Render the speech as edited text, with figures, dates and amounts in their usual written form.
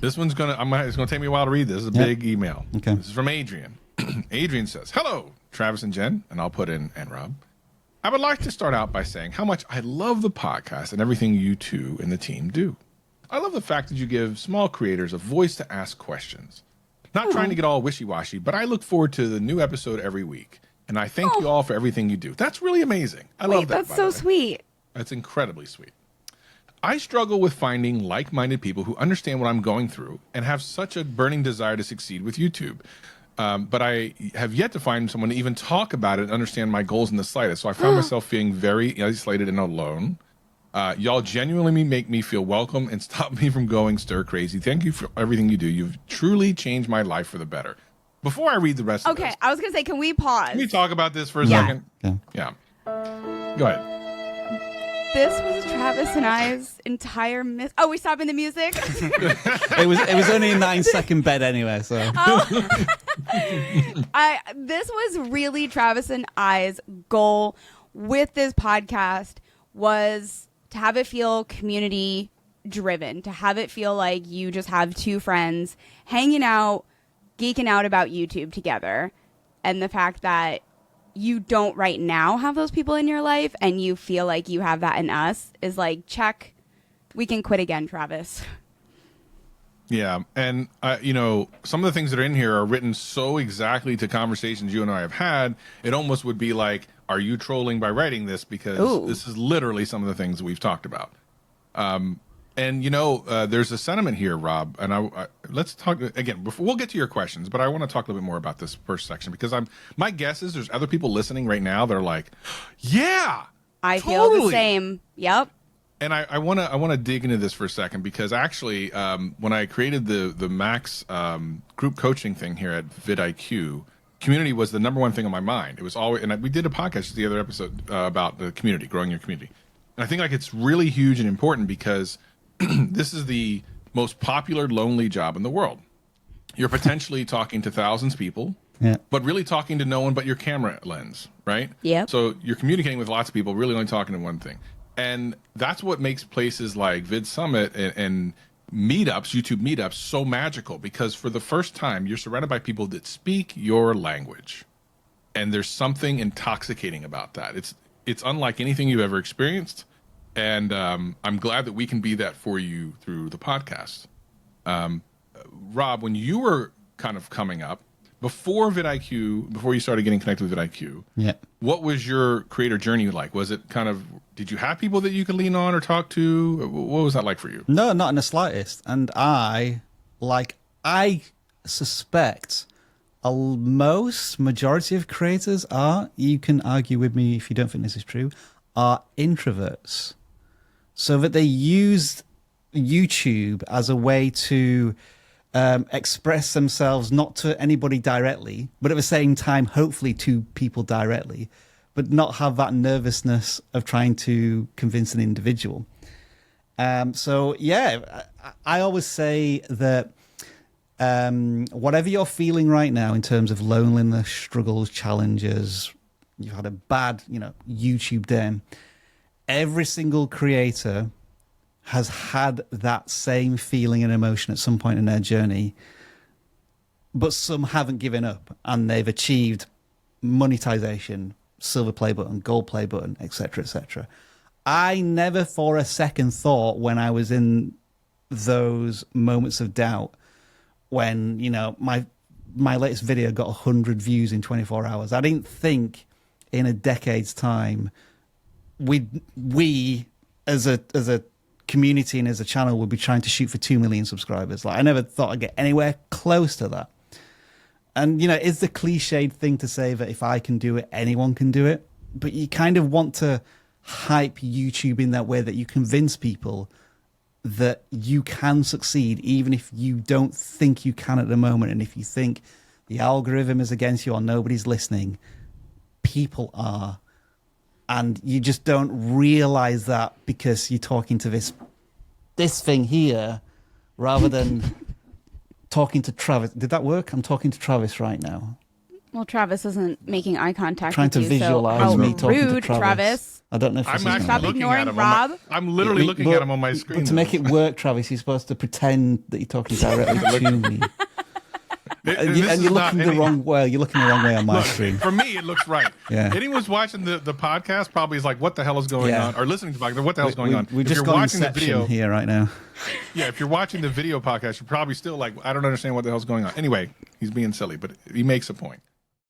This one's it's gonna take me a while to read this. This is a big email. Okay. This is from Adrian. Adrian says, "Hello, Travis and Jen," and I'll put in and Rob. "I would like to start out by saying how much I love the podcast and everything you two and the team do. I love the fact that you give small creators a voice to ask questions. Not trying to get all wishy-washy, but I look forward to the new episode every week. And I thank you all for everything you do." That's really amazing. I love that. That's so sweet. That's incredibly sweet. "I struggle with finding like-minded people who understand what I'm going through and have such a burning desire to succeed with YouTube. But I have yet to find someone to even talk about it and understand my goals in the slightest. So I found myself feeling very isolated and alone. Y'all genuinely make me feel welcome and stop me from going stir crazy. Thank you for everything you do. You've truly changed my life for the better." Before I read the rest of this. Okay, I was going to say, can we pause? Can we talk about this for a Yeah. second? Yeah. Go ahead. This was Travis and I's entire Oh, we stopping the music? It was only a 9-second bed anyway, so. This was really Travis and I's goal with this podcast, was to have it feel community driven, to have it feel like you just have two friends hanging out, geeking out about YouTube together. And the fact that you don't right now have those people in your life and you feel like you have that in us is like, check, we can quit again, Travis. Yeah, and some of the things that are in here are written so exactly to conversations you and I have had. It almost would be like, are you trolling by writing this? Because this is literally some of the things that we've talked about. There's a sentiment here, Rob, and let's talk again. We'll get to your questions, but I want to talk a little bit more about this first section because my guess is there's other people listening right now that are like, yeah, I totally feel the same. Yep. And I want to dig into this for a second because actually, when I created the Max group coaching thing here at vidIQ, community was the number one thing on my mind. It was always, and we did a podcast the other episode about the community, growing your community, and I think like it's really huge and important because this is the most popular lonely job in the world. You're potentially talking to thousands of people, but really talking to no one but your camera lens, right? Yeah. So you're communicating with lots of people, really only talking to one thing. And that's what makes places like Vid Summit and meetups, YouTube meetups, so magical because for the first time, you're surrounded by people that speak your language. And there's something intoxicating about that. It's unlike anything you've ever experienced. And I'm glad that we can be that for you through the podcast. Rob, when you were kind of coming up, before vidIQ, before you started getting connected with vidIQ, what was your creator journey like? Was it kind of, did you have people that you could lean on or talk to? What was that like for you? No, not in the slightest. And I suspect majority of creators you can argue with me if you don't think this is true, are introverts. So that they use YouTube as a way to express themselves, not to anybody directly, but at the same time, hopefully to people directly, but not have that nervousness of trying to convince an individual. I always say that whatever you're feeling right now in terms of loneliness, struggles, challenges, you've had a bad, YouTube day, every single creator has had that same feeling and emotion at some point in their journey, but some haven't given up and they've achieved monetization, silver play button, gold play button, etc., etc. I never for a second thought when I was in those moments of doubt, when, my latest video got 100 views in 24 hours, I didn't think in a decade's time we as a community and as a channel would be trying to shoot for 2 million subscribers. Like, I never thought I'd get anywhere close to that. And, it's the cliched thing to say that if I can do it, anyone can do it. But you kind of want to hype YouTube in that way that you convince people that you can succeed, even if you don't think you can at the moment. And if you think the algorithm is against you or nobody's listening, people are. And you just don't realize that because you're talking to this thing here rather than talking to Travis. Did that work? I'm talking to Travis right now. Well, Travis isn't making eye contact Trying with to you, visualize so me talking rude, to Travis. I don't know if this I'm is actually Stop looking ignoring at him. Rob. I'm literally looking at him on my screen. But to make it work, Travis, you're supposed to pretend that you're talking directly to me. And you're looking the wrong way. You're looking the wrong way on my screen. For me, it looks right. Yeah. Anyone's watching the podcast probably is like, "What the hell is going on?" Or listening to the podcast, "What the hell is going on?" We If just you're got watching the Inception video here right now. Yeah, if you're watching the video podcast, you're probably still like, "I don't understand what the hell's going on." Anyway, he's being silly, but he makes a point.